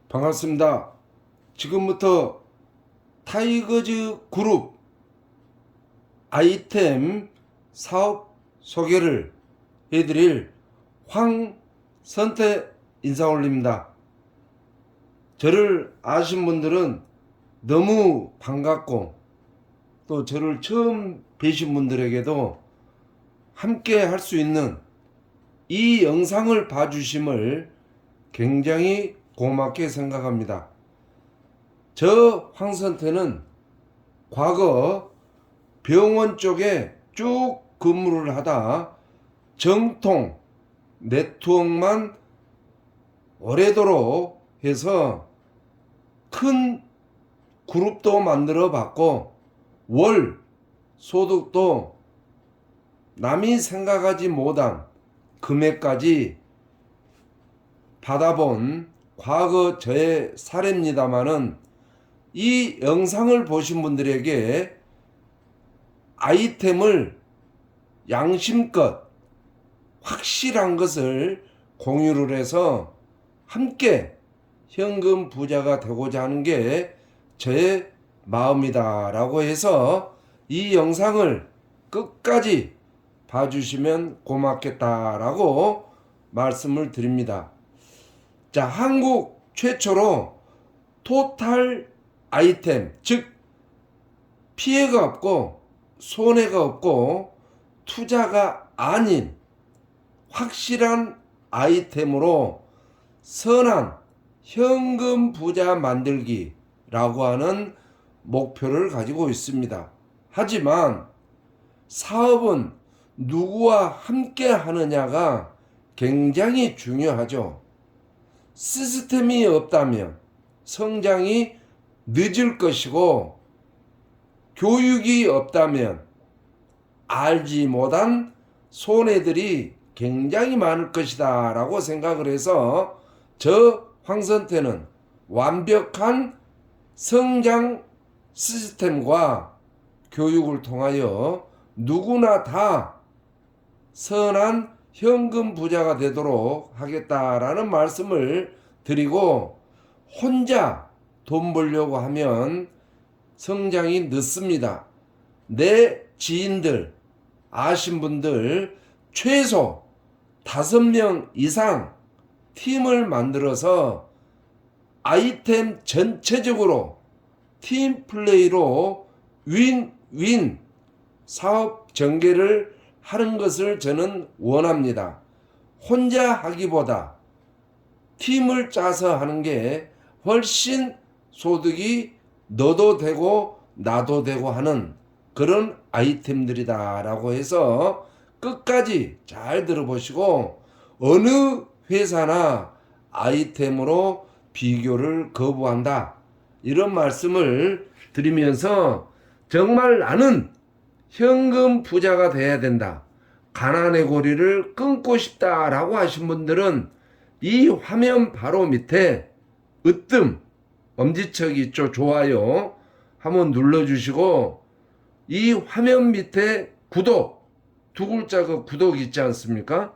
반갑습니다. 지금부터 타이거즈 그룹 아이템 사업 소개를 해드릴 황선태 인사 올립니다. 저를 아신 분들은 너무 반갑고, 또 저를 처음 뵈신 분들에게도 함께 할 수 있는 이 영상을 봐주심을 굉장히 고맙게 생각합니다. 저 황선태는 과거 병원 쪽에 쭉 근무를 하다 정통 네트워크만 오래도록 해서 큰 그룹도 만들어 봤고, 월 소득도 남이 생각하지 못한 금액까지 받아본 과거 저의 사례입니다마는, 이 영상을 보신 분들에게 아이템을 양심껏 확실한 것을 공유를 해서 함께 현금 부자가 되고자 하는 게 저의 마음이다 라고 해서 이 영상을 끝까지 봐주시면 고맙겠다라고 말씀을 드립니다. 자, 한국 최초로 토탈 아이템, 즉 피해가 없고 손해가 없고 투자가 아닌 확실한 아이템으로 선한 현금 부자 만들기라고 하는 목표를 가지고 있습니다. 하지만 사업은 누구와 함께 하느냐가 굉장히 중요하죠. 시스템이 없다면 성장이 늦을 것이고, 교육이 없다면 알지 못한 손해들이 굉장히 많을 것이다 라고 생각을 해서, 저 황선태는 완벽한 성장 시스템과 교육을 통하여 누구나 다 선한 현금 부자가 되도록 하겠다라는 말씀을 드리고, 혼자 돈 벌려고 하면 성장이 늦습니다. 내 지인들, 아신 분들 최소 5명 이상 팀을 만들어서 아이템 전체적으로 팀 플레이로 윈윈 사업 전개를 하는 것을 저는 원합니다. 혼자 하기보다 팀을 짜서 하는 게 훨씬 소득이 너도 되고 나도 되고 하는 그런 아이템들이다 라고 해서 끝까지 잘 들어보시고, 어느 회사나 아이템으로 비교를 거부한다 이런 말씀을 드리면서, 정말 나는 현금 부자가 돼야 된다, 가난의 고리를 끊고 싶다 라고 하신 분들은 이 화면 바로 밑에 으뜸 엄지척이 있죠. 좋아요 한번 눌러주시고, 이 화면 밑에 구독 두 글자가 구독 있지 않습니까?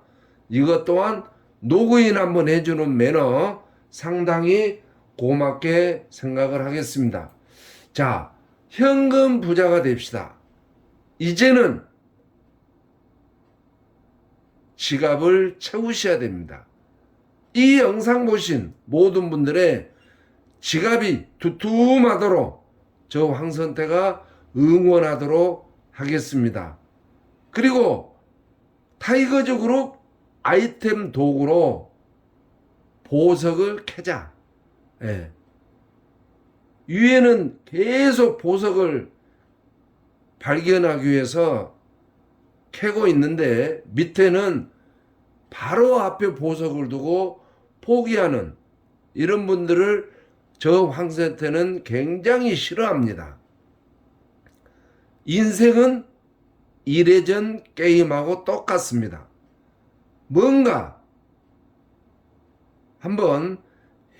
이것 또한 로그인 한번 해주는 매너 상당히 고맙게 생각을 하겠습니다. 자, 현금 부자가 됩시다. 이제는 지갑을 채우셔야 됩니다. 이 영상 보신 모든 분들의 지갑이 두툼하도록 저 황선태가 응원하도록 하겠습니다. 그리고 타이거즈 그룹 아이템 도구로 보석을 캐자. 예. 위에는 계속 보석을 발견하기 위해서 캐고 있는데, 밑에는 바로 앞에 보석을 두고 포기하는 이런 분들을 저 황선태는 굉장히 싫어합니다. 인생은 이래전 게임하고 똑같습니다. 뭔가 한번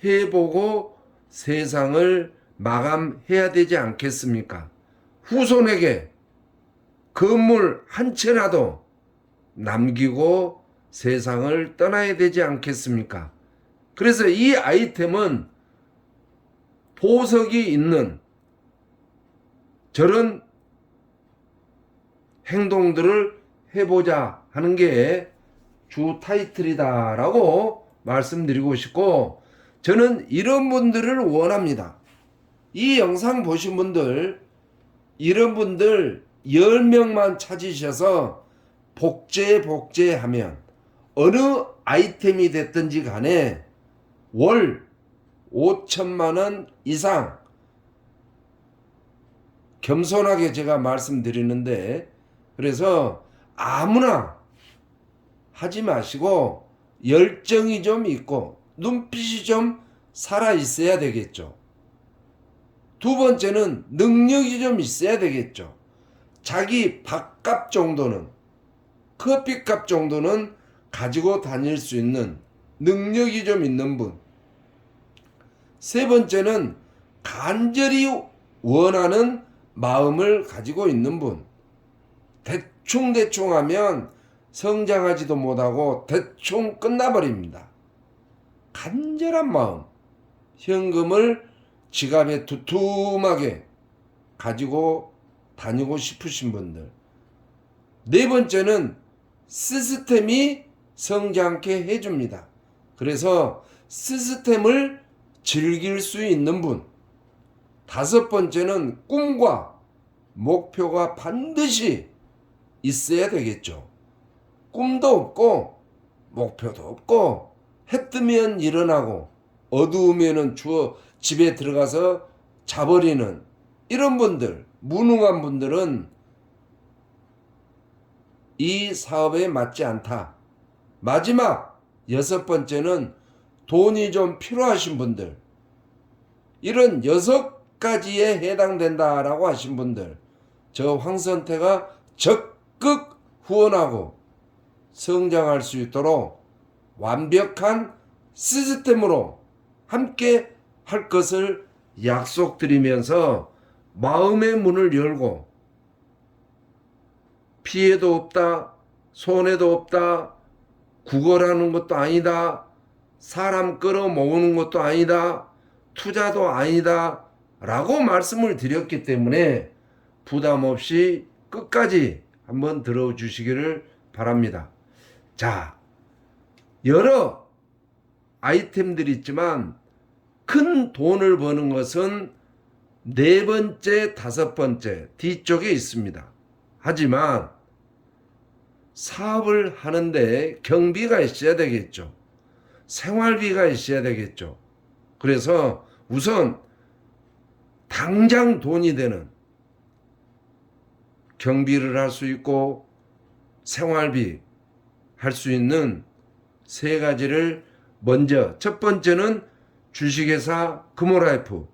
해보고 세상을 마감해야 되지 않겠습니까? 후손에게 건물 한 채라도 남기고 세상을 떠나야 되지 않겠습니까? 그래서 이 아이템은 보석이 있는 저런 행동들을 해보자 하는 게 주 타이틀이다라고 말씀드리고 싶고, 저는 이런 분들을 원합니다. 이 영상 보신 분들, 이런 분들 10명만 찾으셔서 복제하면 어느 아이템이 됐든지 간에 월 5천만 원 이상, 겸손하게 제가 말씀드리는데, 그래서 아무나 하지 마시고 열정이 좀 있고 눈빛이 좀 살아 있어야 되겠죠. 두 번째는 능력이 좀 있어야 되겠죠. 자기 밥값 정도는, 커피값 정도는 가지고 다닐 수 있는 능력이 좀 있는 분. 세 번째는 간절히 원하는 마음을 가지고 있는 분. 대충 하면 성장하지도 못하고 대충 끝나버립니다. 간절한 마음, 현금을 지갑에 두툼하게 가지고 다니고 싶으신 분들. 네 번째는 시스템이 성장케 해줍니다. 그래서 시스템을 즐길 수 있는 분. 다섯 번째는 꿈과 목표가 반드시 있어야 되겠죠. 꿈도 없고 목표도 없고 해 뜨면 일어나고 어두우면은 집에 들어가서 자버리는 이런 분들, 무능한 분들은 이 사업에 맞지 않다. 마지막 여섯 번째는 돈이 좀 필요하신 분들, 이런 6가지에 해당된다라고 하신 분들, 저 황선태가 적극 후원하고 성장할 수 있도록 완벽한 시스템으로 함께 할 것을 약속드리면서 마음의 문을 열고, 피해도 없다, 손해도 없다, 구걸하는 것도 아니다, 사람 끌어모으는 것도 아니다, 투자도 아니다 라고 말씀을 드렸기 때문에 부담 없이 끝까지 한번 들어주시기를 바랍니다. 자, 여러 아이템들이 있지만 큰 돈을 버는 것은 네 번째, 다섯 번째 뒤쪽에 있습니다. 하지만 사업을 하는데 경비가 있어야 되겠죠. 생활비가 있어야 되겠죠. 그래서 우선 당장 돈이 되는 경비를 할 수 있고 생활비 할 수 있는 세 가지를 먼저, 첫 번째는 주식회사 금호라이프,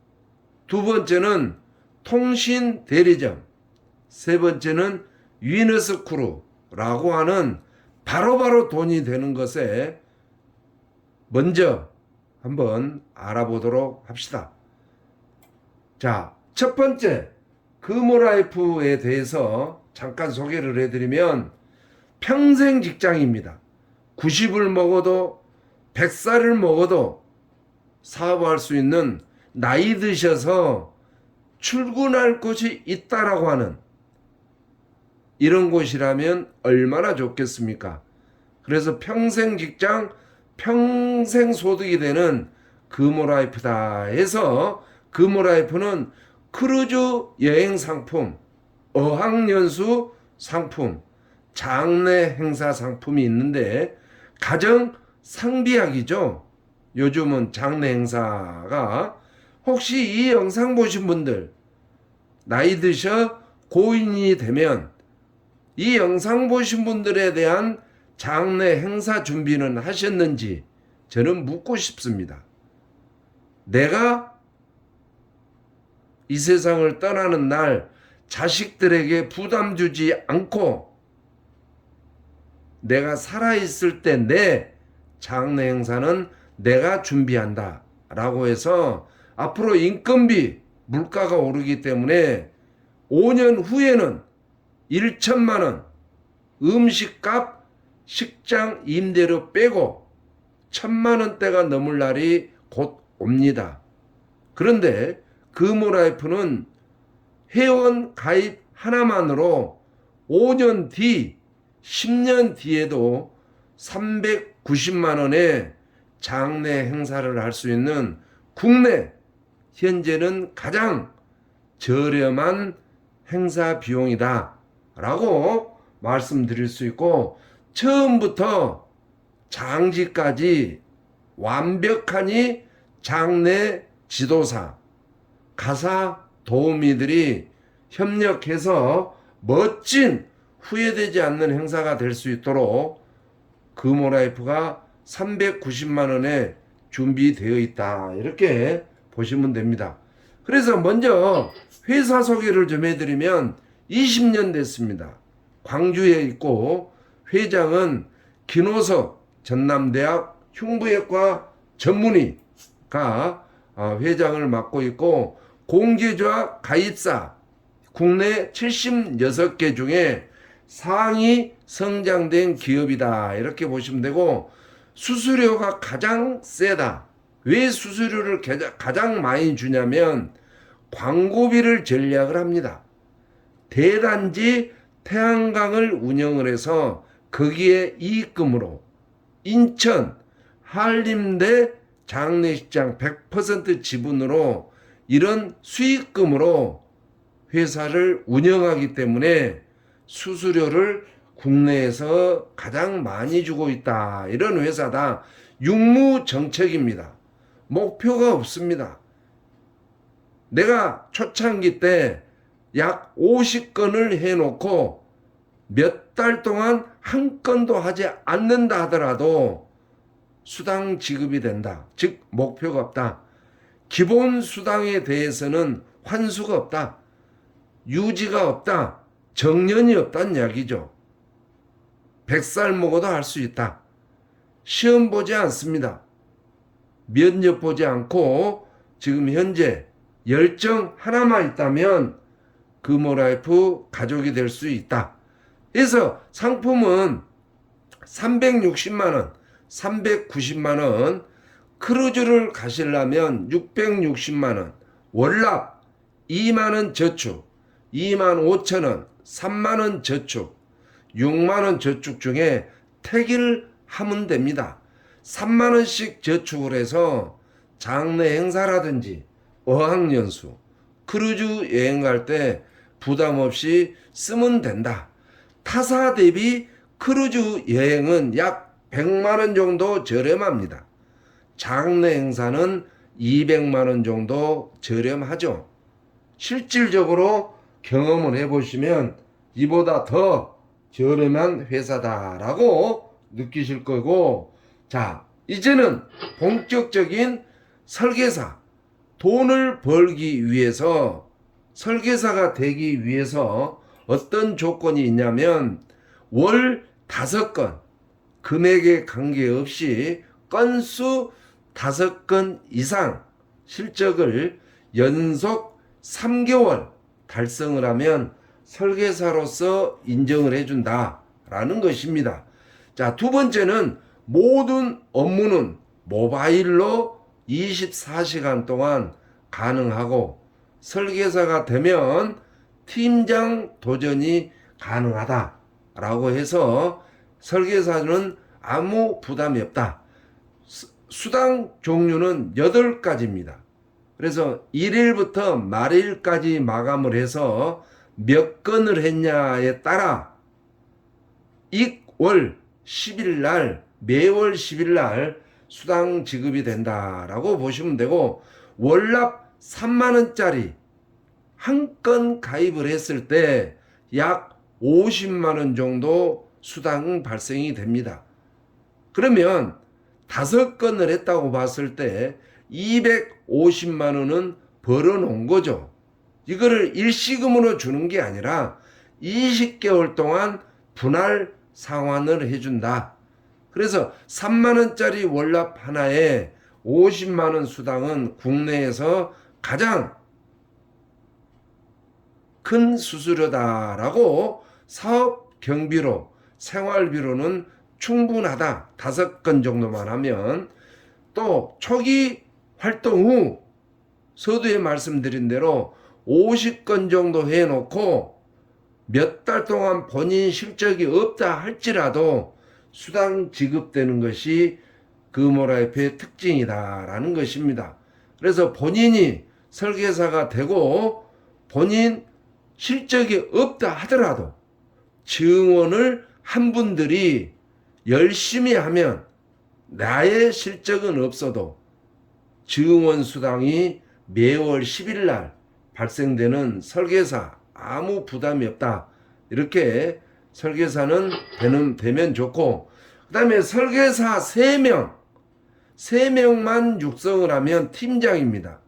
두 번째는 통신 대리점, 세 번째는 위너스크루라고 하는 바로바로 돈이 되는 것에 먼저 한번 알아보도록 합시다. 자, 첫 번째 금호라이프에 대해서 잠깐 소개를 해드리면 평생 직장입니다. 90을 먹어도 100살을 먹어도 사업할 수 있는, 나이 드셔서 출근할 곳이 있다라고 하는 이런 곳이라면 얼마나 좋겠습니까? 그래서 평생 직장, 평생 소득이 되는 금호라이프다 해서, 금호라이프는 크루즈 여행 상품, 어학연수 상품, 장래 행사 상품이 있는데 가장 상비약이죠. 요즘은 장래 행사가, 혹시 이 영상 보신 분들 나이 드셔 고인이 되면 이 영상 보신 분들에 대한 장래 행사 준비는 하셨는지 저는 묻고 싶습니다. 내가 이 세상을 떠나는 날 자식들에게 부담 주지 않고 내가 살아있을 때 내 장래 행사는 내가 준비한다 라고 해서, 앞으로 인건비, 물가가 오르기 때문에 5년 후에는 1천만 원, 음식값, 식장 임대료 빼고 1,000만 원대가 넘을 날이 곧 옵니다. 그런데 금호라이프는 회원 가입 하나만으로 5년 뒤, 10년 뒤에도 390만 원의 장내 행사를 할 수 있는 국내 현재는 가장 저렴한 행사 비용이다 라고 말씀드릴 수 있고, 처음부터 장지까지 완벽하니 장내 지도사, 가사 도우미들이 협력해서 멋진 후회되지 않는 행사가 될 수 있도록 금호라이프가 390만 원에 준비되어 있다, 이렇게 보시면 됩니다. 그래서 먼저 회사 소개를 좀 해드리면 20년 됐습니다. 광주에 있고 회장은 김호석 전남대학 흉부외과 전문의가 회장을 맡고 있고, 공제조합 가입사 국내 76개 중에 상위 성장된 기업이다, 이렇게 보시면 되고, 수수료가 가장 세다. 왜 수수료를 가장 많이 주냐면 광고비를 전략을 합니다. 대단지 태양광을 운영을 해서 거기에 이익금으로 인천 한림대 장례식장 100% 지분으로 이런 수익금으로 회사를 운영하기 때문에 수수료를 국내에서 가장 많이 주고 있다, 이런 회사다. 육무정책입니다. 목표가 없습니다. 내가 초창기 때 약 50건을 해놓고 몇 달 동안 한 건도 하지 않는다 하더라도 수당 지급이 된다. 즉 목표가 없다. 기본 수당에 대해서는 환수가 없다. 유지가 없다. 정년이 없다는 이야기죠. 100살 먹어도 할 수 있다. 시험 보지 않습니다. 면접 보지 않고 지금 현재 열정 하나만 있다면 금호라이프 가족이 될 수 있다. 그래서 상품은 360만원, 390만원, 크루즈를 가시려면 660만원, 월납 2만원 저축, 2만 5천원, 3만원 저축, 6만원 저축 중에 택일 하면 됩니다. 3만원씩 저축을 해서 장례 행사라든지 어학연수, 크루즈 여행 갈 때 부담 없이 쓰면 된다. 타사 대비 크루즈 여행은 약 100만원 정도 저렴합니다. 장례 행사는 200만원 정도 저렴하죠. 실질적으로 경험을 해보시면 이보다 더 저렴한 회사다라고 느끼실 거고, 자, 이제는 본격적인 설계사, 돈을 벌기 위해서, 설계사가 되기 위해서 어떤 조건이 있냐면 월 5건, 금액에 관계없이 건수 5건 이상 실적을 연속 3개월 달성을 하면 설계사로서 인정을 해준다라는 것입니다. 자, 두 번째는 모든 업무는 모바일로 24시간 동안 가능하고, 설계사가 되면 팀장 도전이 가능하다라고 해서 설계사는 아무 부담이 없다. 수당 종류는 8가지입니다. 그래서 1일부터 말일까지 마감을 해서 몇 건을 했냐에 따라 이월 10일 날, 매월 10일 날 수당 지급이 된다라고 보시면 되고, 월납 3만원짜리 한 건 가입을 했을 때 약 50만원 정도 수당 발생이 됩니다. 그러면 5건을 했다고 봤을 때 250만원은 벌어 놓은 거죠. 이거를 일시금으로 주는 게 아니라 20개월 동안 분할 상환을 해준다. 그래서 3만원짜리 월납 하나에 50만원 수당은 국내에서 가장 큰 수수료다라고, 사업 경비로, 생활비로는 충분하다. 5건 정도만 하면. 또 초기 활동 후 서두에 말씀드린 대로 50건 정도 해놓고 몇 달 동안 본인 실적이 없다 할지라도 수당 지급되는 것이 금호라이프의 특징이다라는 것입니다. 그래서 본인이 설계사가 되고 본인 실적이 없다 하더라도 증원을 한 분들이 열심히 하면 나의 실적은 없어도 증원 수당이 매월 10일 날 발생되는 설계사 아무 부담이 없다. 이렇게 설계사는 되면 좋고, 그 다음에 설계사 3명만 육성을 하면 팀장입니다.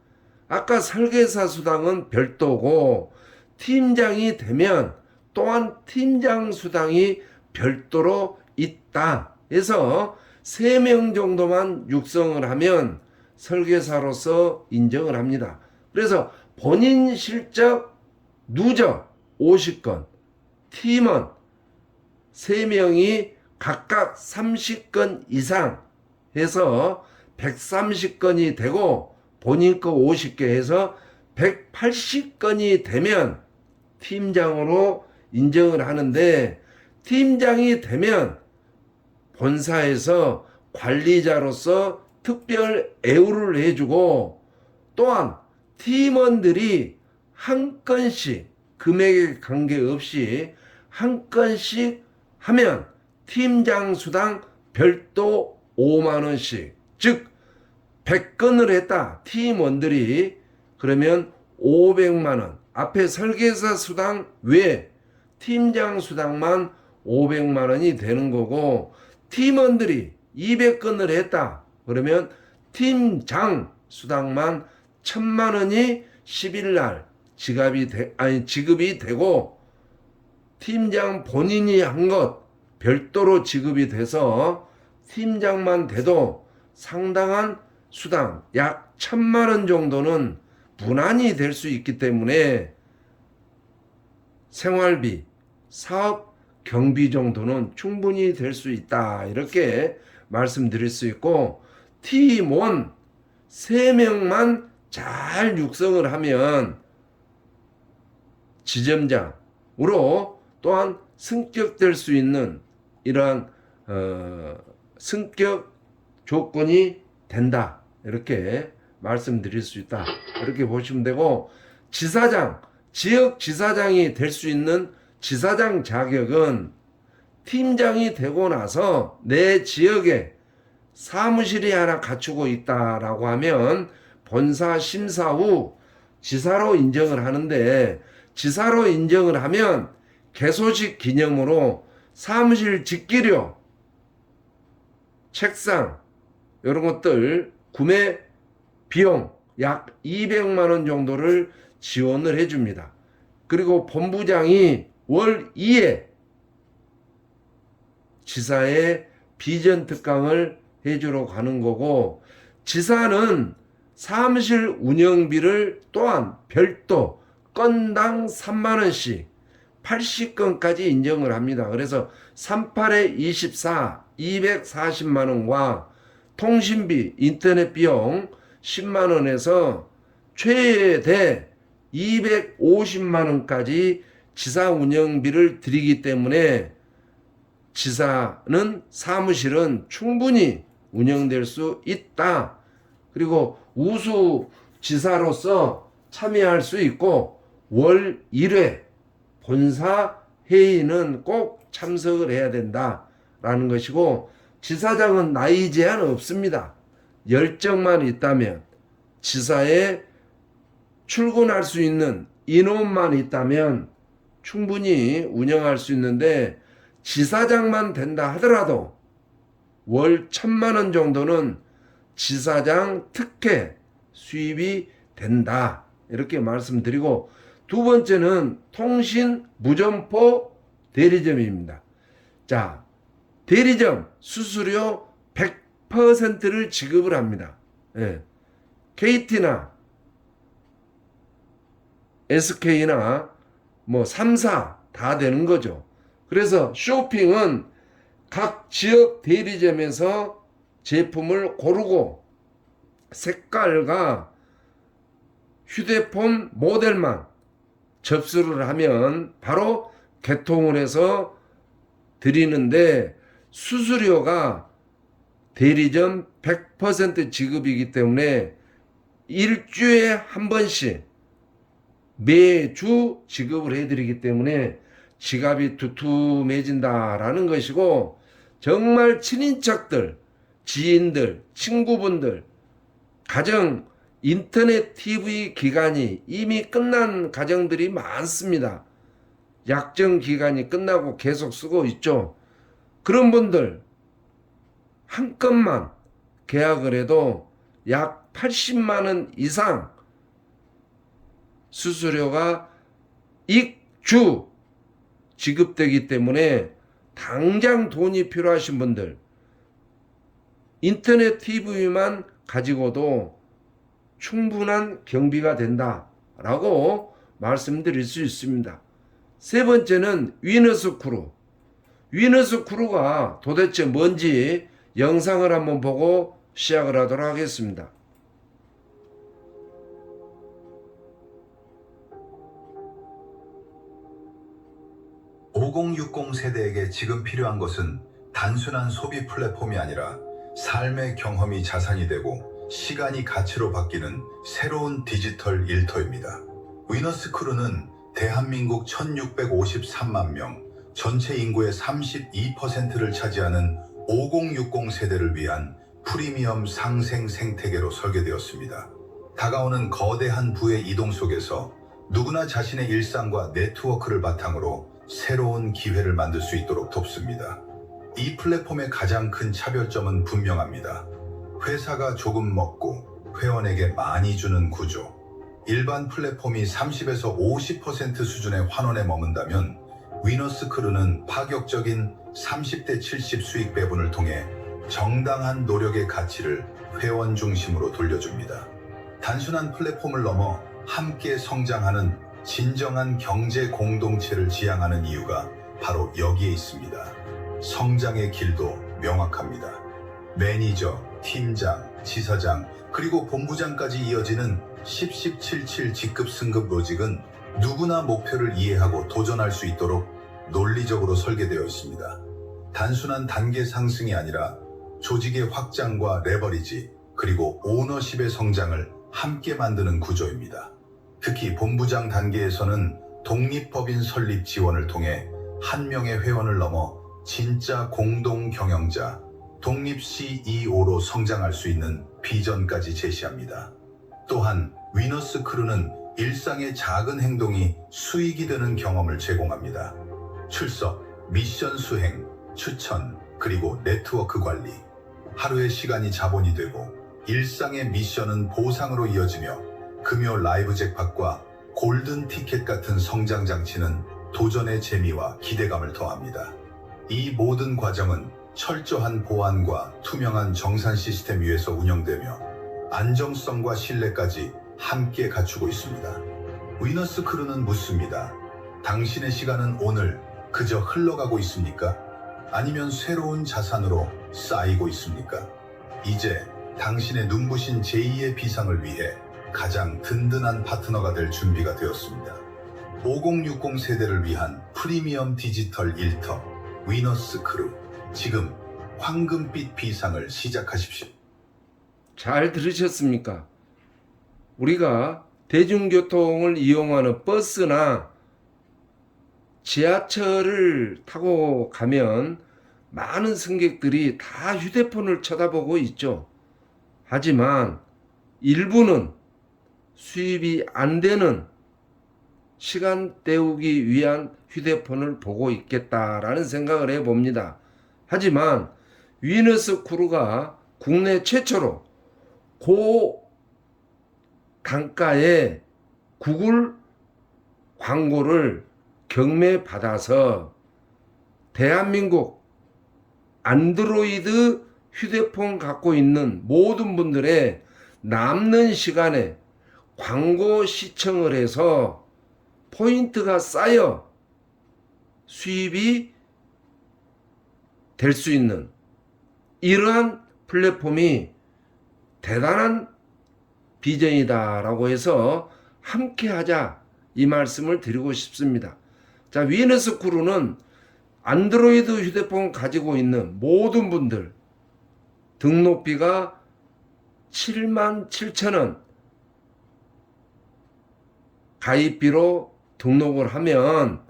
아까 설계사 수당은 별도고 팀장이 되면 또한 팀장 수당이 별도로 있다. 그래서 3명 정도만 육성을 하면 설계사로서 인정을 합니다. 그래서 본인 실적 누적 50건, 팀원 3명이 각각 30건 이상 해서 130건이 되고 본인 거 50개 해서 180건이 되면 팀장으로 인정을 하는데, 팀장이 되면 본사에서 관리자로서 특별 애우를 해주고 또한 팀원들이 한 건씩 금액에 관계없이 한 건씩 하면 팀장 수당 별도 5만 원씩, 즉 100건을 했다 팀원들이 그러면 500만 원, 앞에 설계사 수당 외에 팀장 수당만 500만 원이 되는 거고, 팀원들이 200건을 했다 그러면 팀장 수당만 1000만 원이 10일 날 지급이 되고, 팀장 본인이 한 것 별도로 지급이 돼서 팀장만 돼도 상당한 수당 약 1000만 원 정도는 분한이 될 수 있기 때문에 생활비, 사업 경비 정도는 충분히 될 수 있다. 이렇게 말씀드릴 수 있고, 팀원 3명만 잘 육성을 하면 지점장으로 또한 승격될 수 있는 이러한 승격 조건이 된다. 이렇게 말씀드릴 수 있다. 이렇게 보시면 되고, 지사장, 지역 지사장이 될 수 있는 지사장 자격은 팀장이 되고 나서 내 지역에 사무실이 하나 갖추고 있다라고 하면 본사 심사 후 지사로 인정을 하는데, 지사로 인정을 하면 개소식 기념으로 사무실 집기료, 책상 이런 것들 구매 비용 약 200만 원 정도를 지원을 해줍니다. 그리고 본부장이 월 2회 지사의 비전 특강을 해주러 가는 거고, 지사는 사무실 운영비를 또한 별도 건당 3만 원씩 80건까지 인정을 합니다. 그래서 38에 24 240만 원과 통신비, 인터넷 비용 10만 원에서 최대 250만 원까지 지사 운영비를 드리기 때문에 지사는 사무실은 충분히 운영될 수 있다. 그리고 우수 지사로서 참여할 수 있고 월 1회 본사 회의는 꼭 참석을 해야 된다라는 것이고, 지사장은 나이 제한 없습니다. 열정만 있다면, 지사에 출근할 수 있는 인원만 있다면 충분히 운영할 수 있는데, 지사장만 된다 하더라도 월 1000만 원 정도는 지사장 특혜 수입이 된다. 이렇게 말씀드리고, 두 번째는 통신 무점포 대리점입니다. 자, 대리점 수수료 100%를 지급을 합니다. 예. KT나 SK나 뭐 3사 다 되는 거죠. 그래서 쇼핑은 각 지역 대리점에서 제품을 고르고 색깔과 휴대폰 모델만 접수를 하면 바로 개통을 해서 드리는데 수수료가 대리점 100% 지급이기 때문에 일주일에 한 번씩 매주 지급을 해드리기 때문에 지갑이 두툼해진다라는 것이고, 정말 친인척들, 지인들, 친구분들, 가정, 인터넷 TV 기간이 이미 끝난 가정들이 많습니다. 약정 기간이 끝나고 계속 쓰고 있죠. 그런 분들 한 건만 계약을 해도 약 80만 원 이상 수수료가 익주 지급되기 때문에 당장 돈이 필요하신 분들, 인터넷 TV만 가지고도 충분한 경비가 된다라고 말씀드릴 수 있습니다. 세 번째는 위너스 크루. 위너스 크루가 도대체 뭔지 영상을 한번 보고 시작을 하도록 하겠습니다. (5060) 세대에게 지금 필요한 것은 단순한 소비 플랫폼이 아니라 삶의 경험이 자산이 되고 시간이 가치로 바뀌는 새로운 디지털 일터입니다. 위너스 크루는 대한민국 1653만 명, 전체 인구의 32%를 차지하는 5060 세대를 위한 프리미엄 상생 생태계로 설계되었습니다. 다가오는 거대한 부의 이동 속에서 누구나 자신의 일상과 네트워크를 바탕으로 새로운 기회를 만들 수 있도록 돕습니다. 이 플랫폼의 가장 큰 차별점은 분명합니다. 회사가 조금 먹고 회원에게 많이 주는 구조. 일반 플랫폼이 30에서 50% 수준의 환원에 머문다면 위너스 크루는 파격적인 30대 70 수익 배분을 통해 정당한 노력의 가치를 회원 중심으로 돌려줍니다. 단순한 플랫폼을 넘어 함께 성장하는 진정한 경제 공동체를 지향하는 이유가 바로 여기에 있습니다. 성장의 길도 명확합니다. 매니저, 팀장, 지사장, 그리고 본부장까지 이어지는 10-10-7-7 직급 승급 로직은 누구나 목표를 이해하고 도전할 수 있도록 논리적으로 설계되어 있습니다. 단순한 단계 상승이 아니라 조직의 확장과 레버리지, 그리고 오너십의 성장을 함께 만드는 구조입니다. 특히 본부장 단계에서는 독립법인 설립 지원을 통해 한 명의 회원을 넘어 진짜 공동 경영자, 독립 CEO로 성장할 수 있는 비전까지 제시합니다. 또한 위너스 크루는 일상의 작은 행동이 수익이 되는 경험을 제공합니다. 출석, 미션 수행, 추천, 그리고 네트워크 관리. 하루의 시간이 자본이 되고 일상의 미션은 보상으로 이어지며 금요 라이브 잭팟과 골든 티켓 같은 성장 장치는 도전의 재미와 기대감을 더합니다. 이 모든 과정은 철저한 보안과 투명한 정산 시스템 위에서 운영되며 안정성과 신뢰까지 함께 갖추고 있습니다. 위너스 크루는 묻습니다. 당신의 시간은 오늘 그저 흘러가고 있습니까? 아니면 새로운 자산으로 쌓이고 있습니까? 이제 당신의 눈부신 제2의 비상을 위해 가장 든든한 파트너가 될 준비가 되었습니다. 5060 세대를 위한 프리미엄 디지털 일터 위너스 크루, 지금 황금빛 비상을 시작하십시오. 잘 들으셨습니까? 우리가 대중교통을 이용하는 버스나 지하철을 타고 가면 많은 승객들이 다 휴대폰을 쳐다보고 있죠. 하지만 일부는 수입이 안 되는 시간 때우기 위한 휴대폰을 보고 있겠다라는 생각을 해봅니다. 하지만 위너스 크루가 국내 최초로 고단가의 구글 광고를 경매받아서 대한민국 안드로이드 휴대폰 갖고 있는 모든 분들의 남는 시간에 광고 시청을 해서 포인트가 쌓여 수입이 될 수 있는 이러한 플랫폼이 대단한 비전이다라고 해서 함께 하자, 이 말씀을 드리고 싶습니다. 자, 위너스 크루는 안드로이드 휴대폰 가지고 있는 모든 분들 등록비가 77,000원 가입비로 등록을 하면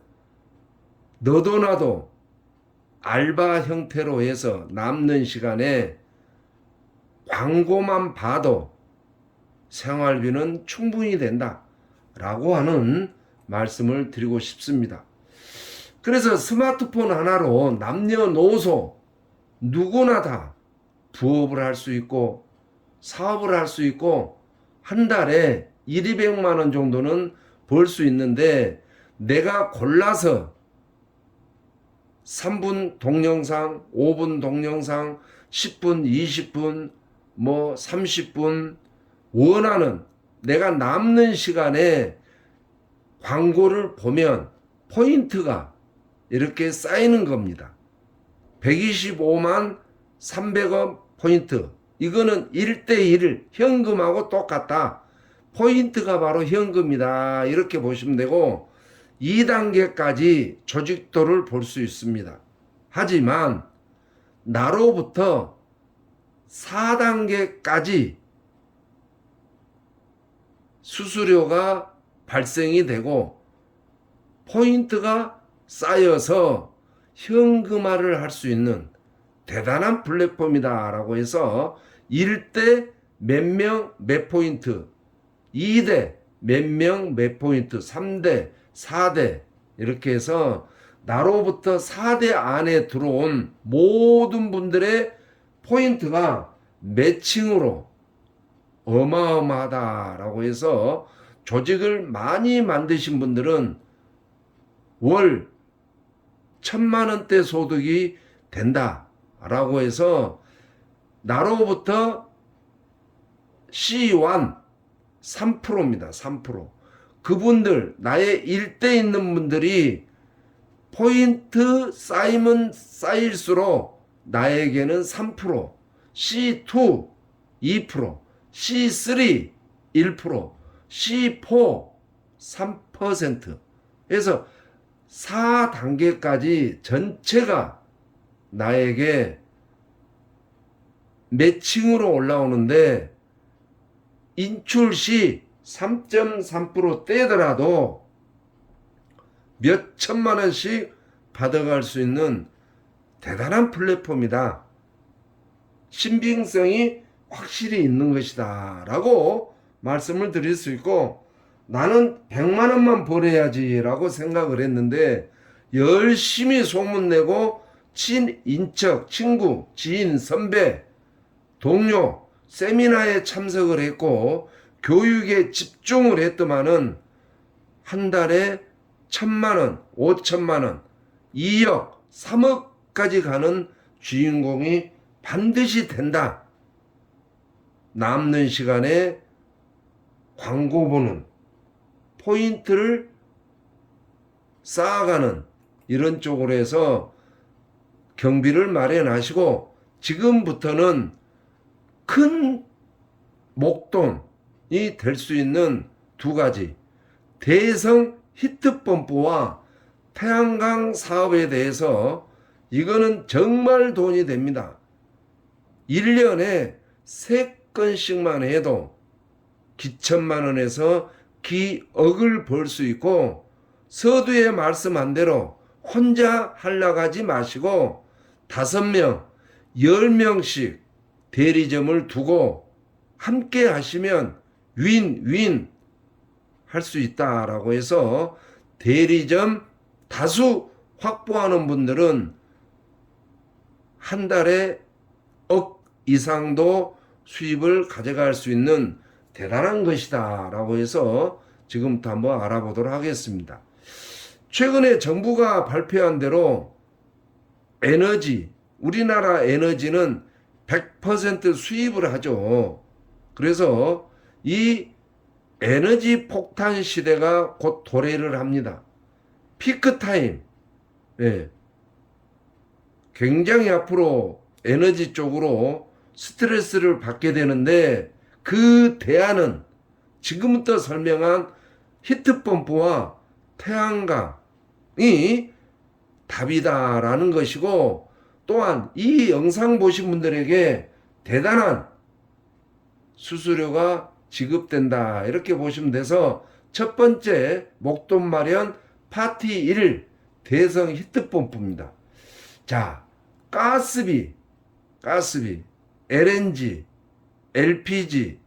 너도 나도 알바 형태로 해서 남는 시간에 광고만 봐도 생활비는 충분히 된다 라고 하는 말씀을 드리고 싶습니다. 그래서 스마트폰 하나로 남녀노소 누구나 다 부업을 할 수 있고 사업을 할 수 있고 한 달에 1,200만 원 정도는 벌 수 있는데, 내가 골라서 3분 동영상, 5분 동영상, 10분, 20분, 30분 원하는 내가 남는 시간에 광고를 보면 포인트가 이렇게 쌓이는 겁니다. 125만 300원 포인트. 이거는 1대1 현금하고 똑같다. 포인트가 바로 현금이다. 이렇게 보시면 되고 2단계까지 조직도를 볼 수 있습니다. 하지만 나로부터 4단계까지 수수료가 발생이 되고 포인트가 쌓여서 현금화를 할 수 있는 대단한 플랫폼이다 라고 해서 1대 몇 명 몇 포인트, 2대 몇 명 몇 포인트, 3대 4대 이렇게 해서 나로부터 4대 안에 들어온 모든 분들의 포인트가 매칭으로 어마어마하다라고 해서 조직을 많이 만드신 분들은 월 1,000만 원대 소득이 된다라고 해서 나로부터 C1 3%입니다. 3%. 그분들 나의 일대 있는 분들이 포인트 쌓이면 쌓일수록 나에게는 3%, C2 2%, C3 1%, C4 3%. 그래서 4단계까지 전체가 나에게 매칭으로 올라오는데 인출 시 3.3% 떼더라도 몇 천만 원씩 받아갈 수 있는 대단한 플랫폼이다. 신빙성이 확실히 있는 것이다 라고 말씀을 드릴 수 있고, 나는 100만 원만 벌어야지 라고 생각을 했는데 열심히 소문내고 친인척, 친구, 지인, 선배, 동료 세미나에 참석을 했고 교육에 집중을 했더만은 한 달에 1,000만 원, 5천만 원, 2억, 3억까지 가는 주인공이 반드시 된다. 남는 시간에 광고 보는, 포인트를 쌓아가는 이런 쪽으로 해서 경비를 마련하시고 지금부터는 큰 목돈이 될 수 있는 두 가지, 대성 히트펌프와 태양광 사업에 대해서 이거는 정말 돈이 됩니다. 1년에 3건씩만 해도 기천만 원에서 기억을 벌 수 있고, 서두에 말씀한 대로 혼자 하려고 하지 마시고 5명, 10명씩 대리점을 두고 함께 하시면 윈윈 할 수 있다라고 해서 대리점 다수 확보하는 분들은 한 달에 억 이상도 수입을 가져갈 수 있는 대단한 것이다 라고 해서 지금부터 한번 알아보도록 하겠습니다. 최근에 정부가 발표한 대로 에너지, 우리나라 에너지는 100% 수입을 하죠. 그래서 이 에너지 폭탄 시대가 곧 도래를 합니다. 피크타임, 굉장히 앞으로 에너지 쪽으로 스트레스를 받게 되는데 그 대안은 지금부터 설명한 히트펌프와 태양광이 답이다라는 것이고, 또한 이 영상 보신 분들에게 대단한 수수료가 지급된다 이렇게 보시면 돼서, 첫 번째 목돈 마련 파티 1 대성 히트펌프입니다. 자, 가스비, LNG, LPG,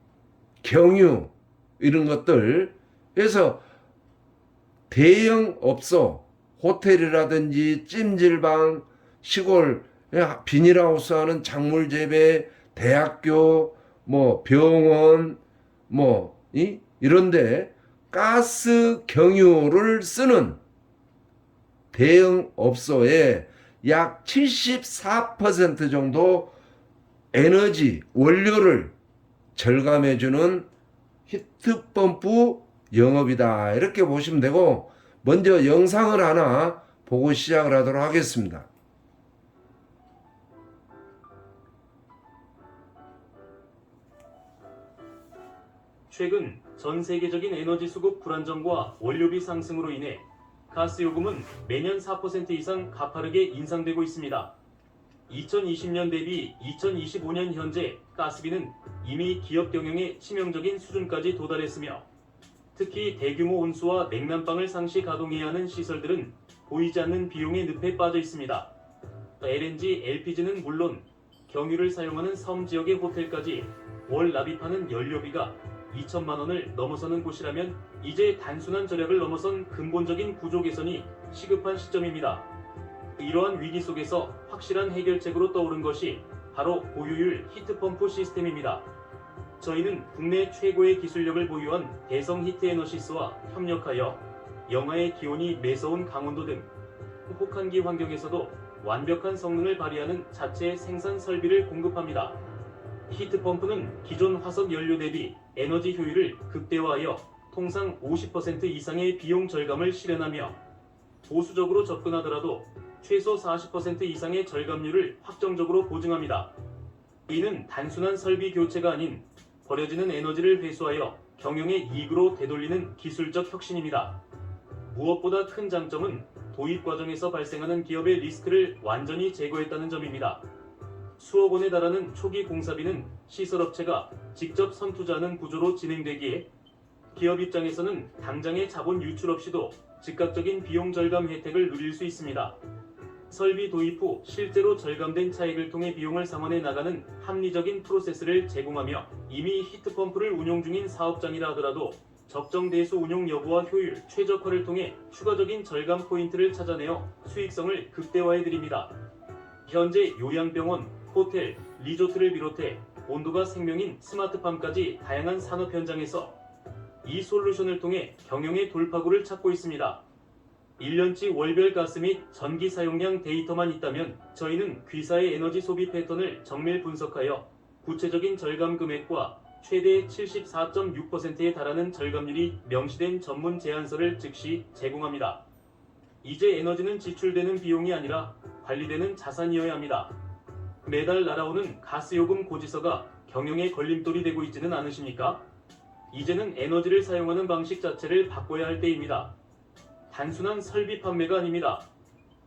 경유 이런 것들, 그래서 대형 업소, 호텔이라든지 찜질방, 시골 비닐하우스 하는 작물 재배, 대학교, 뭐 병원, 이런데 가스 경유를 쓰는 대형 업소에 약 74% 정도 에너지 원료를 절감해주는 히트펌프 영업이다 이렇게 보시면 되고, 먼저 영상을 하나 보고 시작을 하도록 하겠습니다. 최근 전 세계적인 에너지 수급 불안정과 원료비 상승으로 인해 가스 요금은 매년 4% 이상 가파르게 인상되고 있습니다. 2020년 대비 2025년 현재 가스비는 이미 기업 경영의 치명적인 수준까지 도달했으며, 특히 대규모 온수와 냉난방을 상시 가동해야 하는 시설들은 보이지 않는 비용의 늪에 빠져 있습니다. LNG, LPG는 물론 경유를 사용하는 섬 지역의 호텔까지 월 납입하는 연료비가 2천만 원을 넘어서는 곳이라면 이제 단순한 절약을 넘어선 근본적인 구조 개선이 시급한 시점입니다. 이러한 위기 속에서 확실한 해결책으로 떠오른 것이 바로 고효율 히트펌프 시스템입니다. 저희는 국내 최고의 기술력을 보유한 대성 히트에너시스와 협력하여 영하의 기온이 매서운 강원도 등 혹한기 환경에서도 완벽한 성능을 발휘하는 자체 생산 설비를 공급합니다. 히트펌프는 기존 화석 연료 대비 에너지 효율을 극대화하여 통상 50% 이상의 비용 절감을 실현하며, 보수적으로 접근하더라도 최소 40% 이상의 절감률을 확정적으로 보증합니다. 이는 단순한 설비 교체가 아닌 버려지는 에너지를 회수하여 경영의 이익으로 되돌리는 기술적 혁신입니다. 무엇보다 큰 장점은 도입 과정에서 발생하는 기업의 리스크를 완전히 제거했다는 점입니다. 수억 원에 달하는 초기 공사비는 시설업체가 직접 선투자하는 구조로 진행되기에 기업 입장에서는 당장의 자본 유출 없이도 즉각적인 비용 절감 혜택을 누릴 수 있습니다. 설비 도입 후 실제로 절감된 차익을 통해 비용을 상환해 나가는 합리적인 프로세스를 제공하며, 이미 히트펌프를 운용 중인 사업장이라 하더라도 적정 대수 운용 여부와 효율, 최적화를 통해 추가적인 절감 포인트를 찾아내어 수익성을 극대화해드립니다. 현재 요양병원, 호텔, 리조트를 비롯해 온도가 생명인 스마트팜까지 다양한 산업 현장에서 이 솔루션을 통해 경영의 돌파구를 찾고 있습니다. 1년치 월별 가스 및 전기 사용량 데이터만 있다면 저희는 귀사의 에너지 소비 패턴을 정밀 분석하여 구체적인 절감 금액과 최대 74.6%에 달하는 절감률이 명시된 전문 제안서를 즉시 제공합니다. 이제 에너지는 지출되는 비용이 아니라 관리되는 자산이어야 합니다. 매달 날아오는 가스요금 고지서가 경영의 걸림돌이 되고 있지는 않으십니까? 이제는 에너지를 사용하는 방식 자체를 바꿔야 할 때입니다. 단순한 설비 판매가 아닙니다.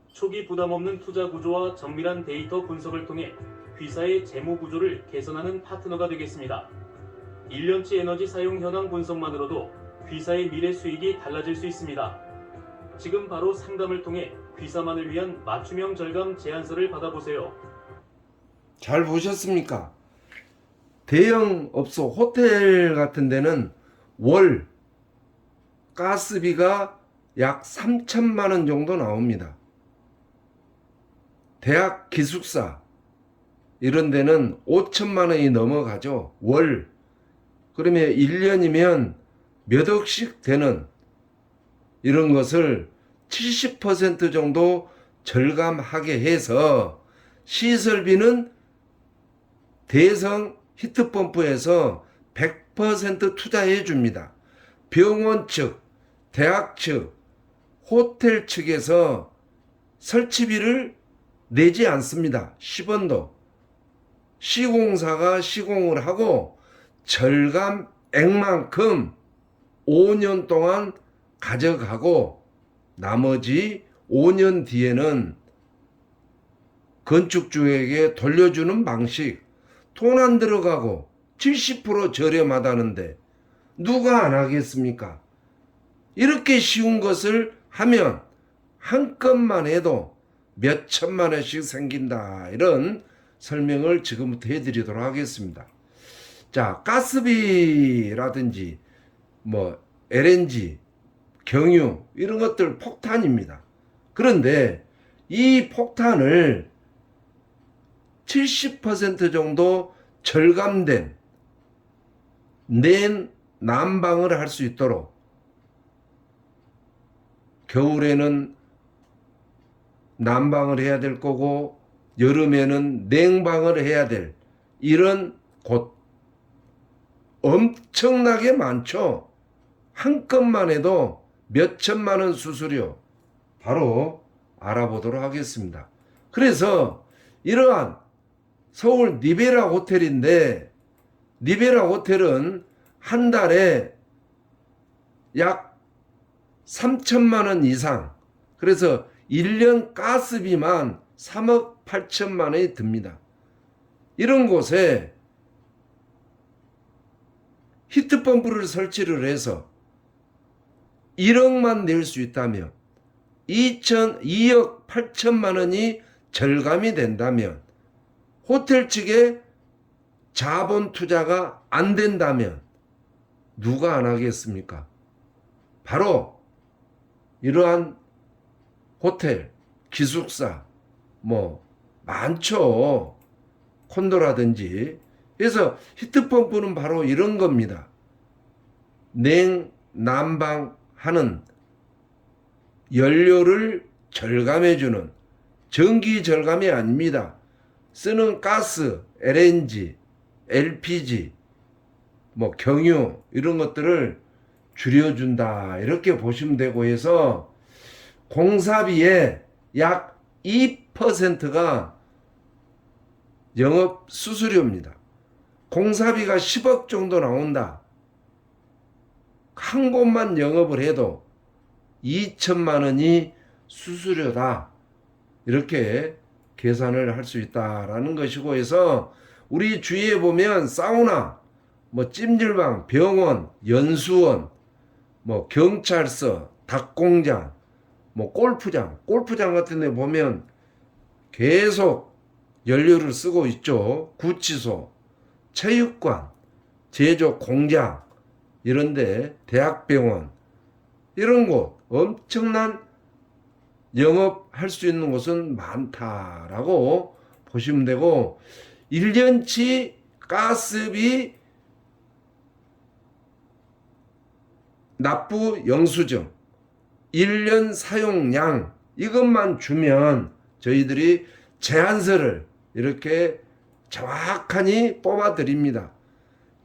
초기 부담 없는 투자 구조와 정밀한 데이터 분석을 통해 귀사의 재무 구조를 개선하는 파트너가 되겠습니다. 1년치 에너지 사용 현황 분석만으로도 귀사의 미래 수익이 달라질 수 있습니다. 지금 바로 상담을 통해 귀사만을 위한 맞춤형 절감 제안서를 받아보세요. 잘 보셨습니까? 대형 업소, 호텔 같은 데는 월 가스비가 약 3천만 원 정도 나옵니다. 대학 기숙사 이런 데는 5천만 원이 넘어가죠. 월. 그러면 1년이면 몇 억씩 되는 이런 것을 70% 정도 절감하게 해서 시설비는 대성 히트펌프에서 100% 투자해 줍니다. 병원 측, 대학 측, 호텔 측에서 설치비를 내지 않습니다. 10원도. 시공사가 시공을 하고 절감액만큼 5년 동안 가져가고 나머지 5년 뒤에는 건축주에게 돌려주는 방식. 돈 안 들어가고 70% 저렴하다는데 누가 안 하겠습니까? 이렇게 쉬운 것을 하면 한 건만 해도 몇 천만 원씩 생긴다. 이런 설명을 지금부터 해드리도록 하겠습니다. 자, 가스비라든지 뭐 LNG, 경유 이런 것들 폭탄입니다. 그런데 이 폭탄을 70% 정도 절감된 난방을 할 수 있도록 겨울에는 난방을 해야 될 거고 여름에는 냉방을 해야 될 이런 곳 엄청나게 많죠. 한 건만 해도 몇 천만 원 수수료 바로 알아보도록 하겠습니다. 그래서 이러한 서울 니베라 호텔인데 니베라 호텔은 한 달에 약 3천만 원 이상, 그래서 1년 가스비만 3억 8천만 원이 듭니다. 이런 곳에 히트펌프를 설치를 해서 1억만 낼 수 있다면 2억 8천만 원이 절감이 된다면 호텔 측에 자본 투자가 안 된다면 누가 안 하겠습니까? 바로 이러한 호텔, 기숙사 뭐 많죠. 콘도라든지. 그래서 히트펌프는 바로 이런 겁니다. 난방하는 연료를 절감해주는, 전기 절감이 아닙니다. 쓰는 가스, LNG, LPG, 뭐 경유 이런 것들을 줄여준다. 이렇게 보시면 되고 해서 공사비의 약 2%가 영업 수수료입니다. 공사비가 10억 정도 나온다. 한 곳만 영업을 해도 2천만 원이 수수료다. 이렇게 계산을 할 수 있다라는 것이고 해서 우리 주위에 보면 사우나, 뭐 찜질방, 병원, 연수원, 뭐 경찰서, 닭공장, 뭐 골프장 같은 데 보면 계속 연료를 쓰고 있죠. 구치소, 체육관, 제조 공장 이런데, 대학병원 이런 곳 엄청난 영업할 수 있는 곳은 많다라고 보시면 되고, 1년치 가스비 납부 영수증 1년 사용량 이것만 주면 저희들이 제안서를 이렇게 정확하니 뽑아 드립니다.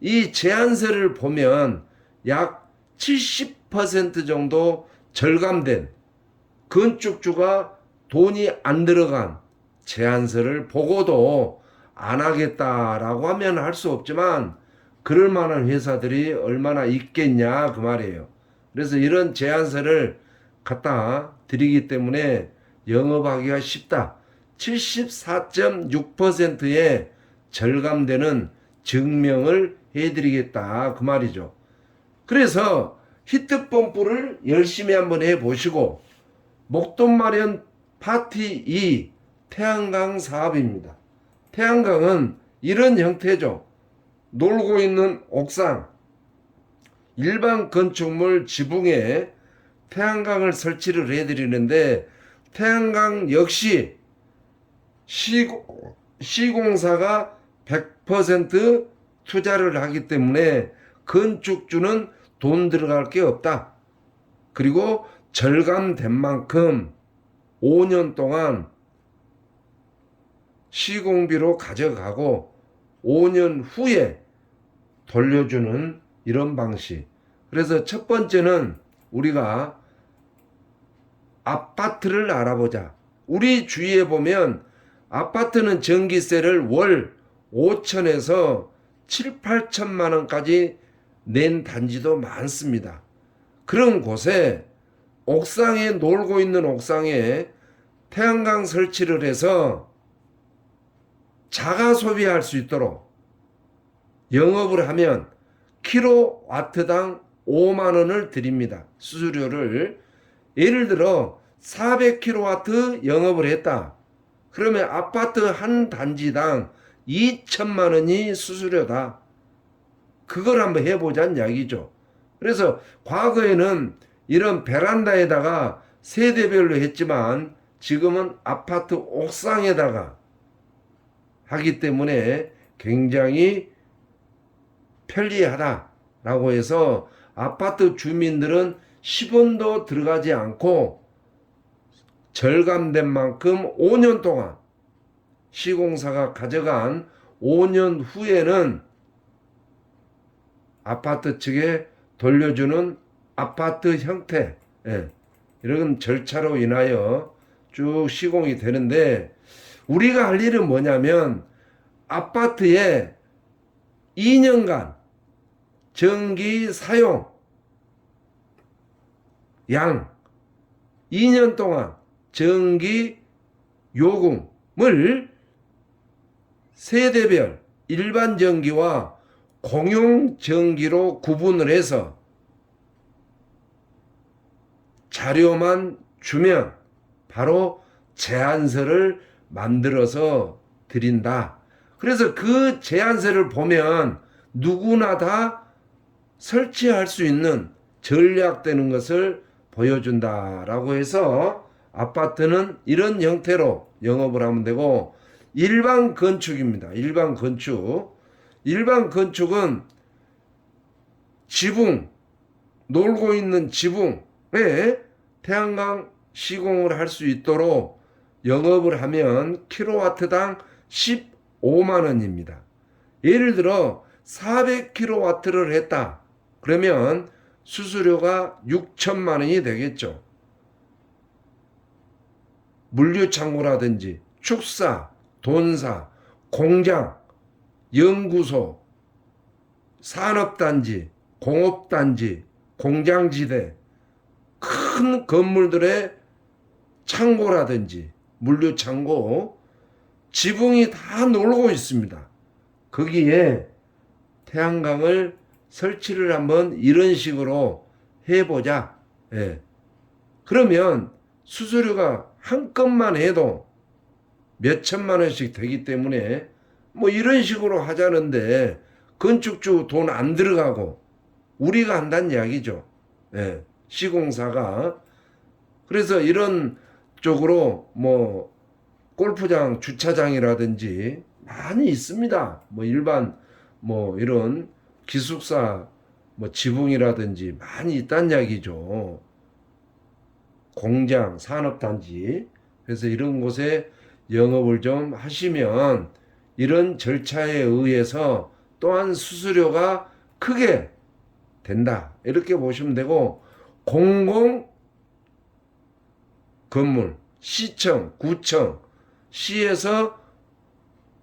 이 제안서를 보면 약 70% 정도 절감된, 건축주가 돈이 안 들어간 제안서를 보고도 안 하겠다라고 하면 할 수 없지만 그럴 만한 회사들이 얼마나 있겠냐 그 말이에요. 그래서 이런 제안서를 갖다 드리기 때문에 영업하기가 쉽다. 74.6%의 절감되는 증명을 해드리겠다 그 말이죠. 그래서 히트펌프를 열심히 한번 해보시고, 목돈 마련 파티 2 태양광 사업입니다. 태양광은 이런 형태죠. 놀고 있는 옥상, 일반 건축물 지붕에 태양광을 설치를 해드리는데, 태양광 역시 시공사가 100% 투자를 하기 때문에 건축주는 돈 들어갈 게 없다. 그리고 절감된 만큼 5년 동안 시공비로 가져가고 5년 후에 돌려주는 이런 방식. 그래서 첫 번째는 우리가 아파트를 알아보자. 우리 주위에 보면 아파트는 전기세를 월 5천에서 7, 8천만 원까지 낸 단지도 많습니다. 그런 곳에 옥상에 놀고 있는 옥상에 태양광 설치를 해서 자가 소비할 수 있도록 영업을 하면 킬로와트당 5만 원을 드립니다. 수수료를. 예를 들어 400킬로와트 영업을 했다. 그러면 아파트 한 단지당 2천만 원이 수수료다. 그걸 한번 해보자는 이야기죠. 그래서 과거에는 이런 베란다에다가 세대별로 했지만 지금은 아파트 옥상에다가 하기 때문에 굉장히 편리하다라고 해서 아파트 주민들은 10원도 들어가지 않고 절감된 만큼 5년 동안 시공사가 가져간 5년 후에는 아파트 측에 돌려주는 아파트 형태, 이런 절차로 인하여 쭉 시공이 되는데, 우리가 할 일은 뭐냐면 아파트에 2년간 전기 사용 양 2년 동안 전기 요금을 세대별 일반 전기와 공용 전기로 구분을 해서 자료만 주면 바로 제안서를 만들어서 드린다. 그래서 그 제안서를 보면 누구나 다 설치할 수 있는 전략되는 것을 보여준다라고 해서 아파트는 이런 형태로 영업을 하면 되고, 일반 건축입니다. 일반 건축. 일반 건축은 지붕, 놀고 있는 지붕에 태양광 시공을 할 수 있도록 영업을 하면 킬로와트당 15만 원입니다. 예를 들어 400킬로와트를 했다. 그러면 수수료가 6천만 원이 되겠죠. 물류창고라든지 축사, 돈사, 공장, 연구소, 산업단지, 공업단지, 공장지대, 큰 건물들의 창고라든지 물류창고, 지붕이 다 놀고 있습니다. 거기에 태양광을 설치를 한번 이런 식으로 해보자. 그러면 수수료가 한 건만 해도 몇 천만 원씩 되기 때문에 뭐 이런 식으로 하자는데 건축주 돈 안 들어가고 우리가 한다는 이야기죠. 시공사가. 그래서 이런 쪽으로 뭐 골프장 주차장이라든지 많이 있습니다. 뭐 일반 뭐 이런 기숙사 뭐 지붕이라든지 많이 있다는 이야기죠. 공장, 산업단지. 그래서 이런 곳에 영업을 좀 하시면 이런 절차에 의해서 또한 수수료가 크게 된다. 이렇게 보시면 되고, 공공 건물, 시청, 구청, 시에서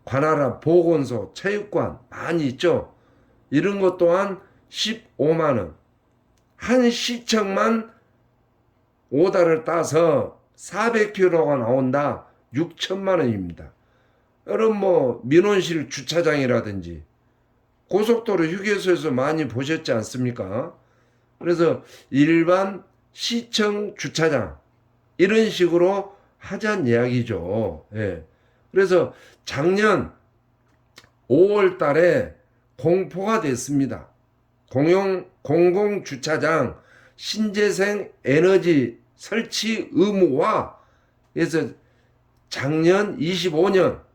관할한 보건소, 체육관 많이 있죠. 이런 것 또한 15만 원. 한 시청만 오다를 따서 400km가 나온다. 6천만 원입니다. 여러분 뭐 민원실 주차장이라든지 고속도로 휴게소에서 많이 보셨지 않습니까? 그래서 일반 시청 주차장 이런 식으로 하자는 이야기죠. 그래서 작년 5월 달에 공포가 됐습니다. 공공주차장 신재생 에너지 설치 의무화 해서 작년 25년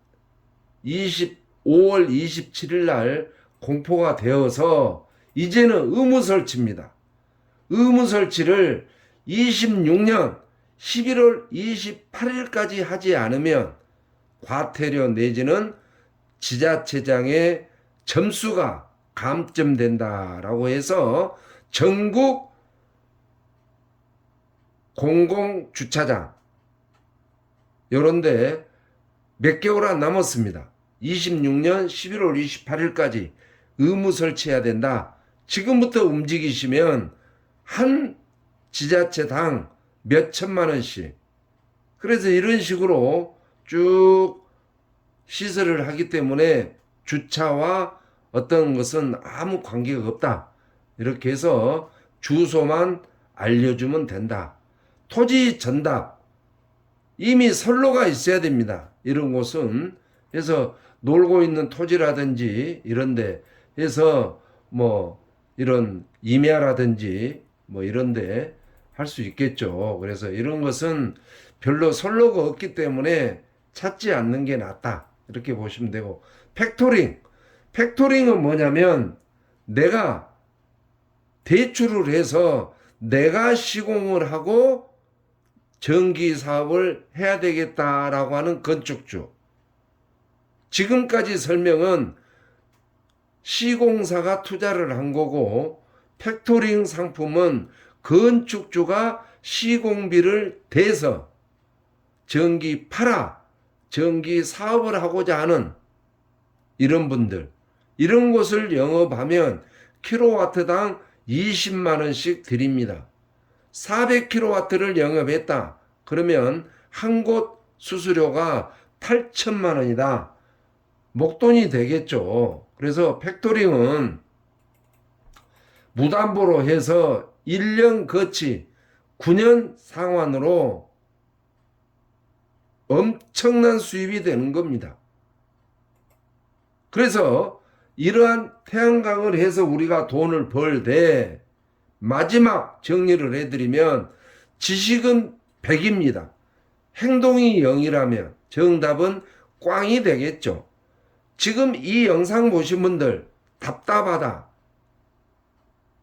5월 27일 날 공포가 되어서 이제는 의무 설치입니다. 의무 설치를 26년 11월 28일까지 하지 않으면 과태료 내지는 지자체장의 점수가 감점된다라고 해서 전국 공공주차장 요런데 몇 개월 안 남았습니다. 26년 11월 28일까지 의무 설치해야 된다. 지금부터 움직이시면 한 지자체당 몇 천만 원씩. 그래서 이런 식으로 쭉 시설을 하기 때문에 주차와 어떤 것은 아무 관계가 없다. 이렇게 해서 주소만 알려주면 된다. 토지 전답. 이미 선로가 있어야 됩니다. 이런 곳은. 그래서 놀고 있는 토지라든지 이런데 해서 뭐 이런 임야라든지 뭐 이런데 할 수 있겠죠. 그래서 이런 것은 별로 선로가 없기 때문에 찾지 않는 게 낫다. 이렇게 보시면 되고, 팩토링. 팩토링은 뭐냐면 내가 대출을 해서 내가 시공을 하고 전기 사업을 해야 되겠다라고 하는 건축주. 지금까지 설명은 시공사가 투자를 한 거고, 팩토링 상품은 건축주가 시공비를 대서 전기 팔아 전기 사업을 하고자 하는 이런 분들, 이런 곳을 영업하면 킬로와트당 20만 원씩 드립니다. 400킬로와트를 영업했다. 그러면 한 곳 수수료가 8천만 원이다. 목돈이 되겠죠. 그래서 팩토링은 무담보로 해서 1년 거치 9년 상환으로 엄청난 수입이 되는 겁니다. 그래서 이러한 태양광을 해서 우리가 돈을 벌 때 마지막 정리를 해드리면 지식은 100입니다. 행동이 0이라면 정답은 꽝이 되겠죠. 지금 이 영상 보신 분들 답답하다,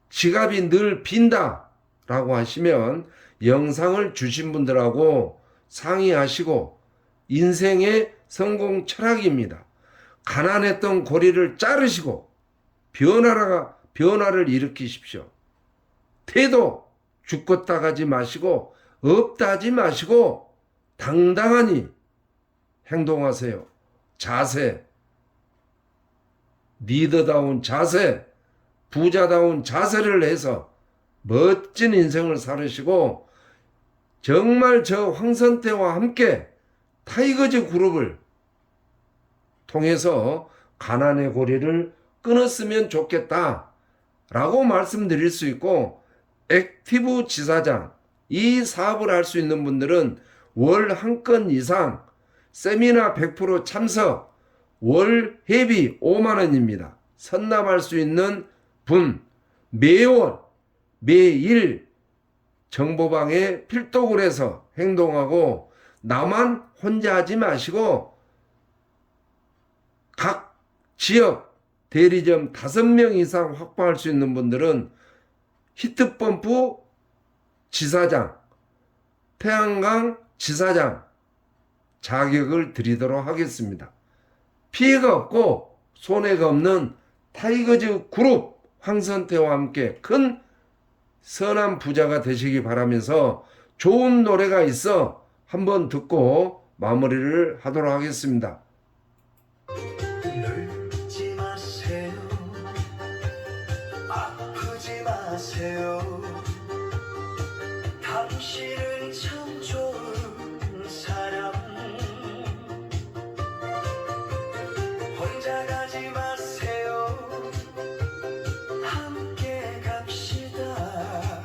지갑이 늘 빈다 라고 하시면 영상을 주신 분들하고 상의하시고, 인생의 성공 철학입니다. 가난했던 고리를 자르시고 변화를 일으키십시오. 태도 죽겠다 하지 마시고 없다 하지 마시고 당당하니 행동하세요. 자세, 리더다운 자세, 부자다운 자세를 해서 멋진 인생을 살으시고, 정말 저 황선태와 함께 타이거즈 그룹을 통해서 가난의 고리를 끊었으면 좋겠다 라고 말씀드릴 수 있고, 액티브 지사장, 이 사업을 할 수 있는 분들은 월 한 건 이상 세미나 100% 참석, 월 회비 5만 원입니다. 선납할 수 있는 분, 매월 매일 정보방에 필독을 해서 행동하고, 나만 혼자 하지 마시고 각 지역 대리점 5명 이상 확보할 수 있는 분들은 히트펌프 지사장, 태양광 지사장 자격을 드리도록 하겠습니다. 피해가 없고 손해가 없는 타이거즈 그룹 황선태와 함께 큰 선한 부자가 되시기 바라면서, 좋은 노래가 있어 한번 듣고 마무리를 하도록 하겠습니다. 늙지 마세요. 아프지 마세요. 당신은 참 좋은 사람. 혼자 가지 마세요. 함께 갑시다.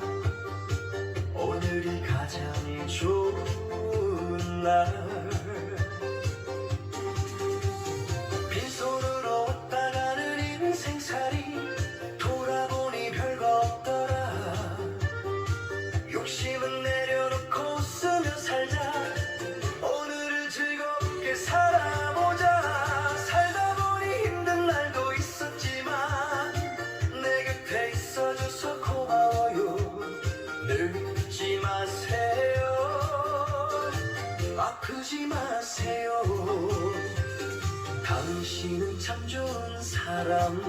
오늘이 가장 좋은 날. 빈손으로 왔다 가는 인생살이 돌아보니 별거 없더라. 욕심은 내려놓고 웃으며 살자. 오늘을 즐겁게 살아보자. 살다 보니 힘든 날도 있었지만 내 곁에 있어줘서 고마워요. 늙지 마세요. 아프지 마세요. 당신은 참 좋은 사람.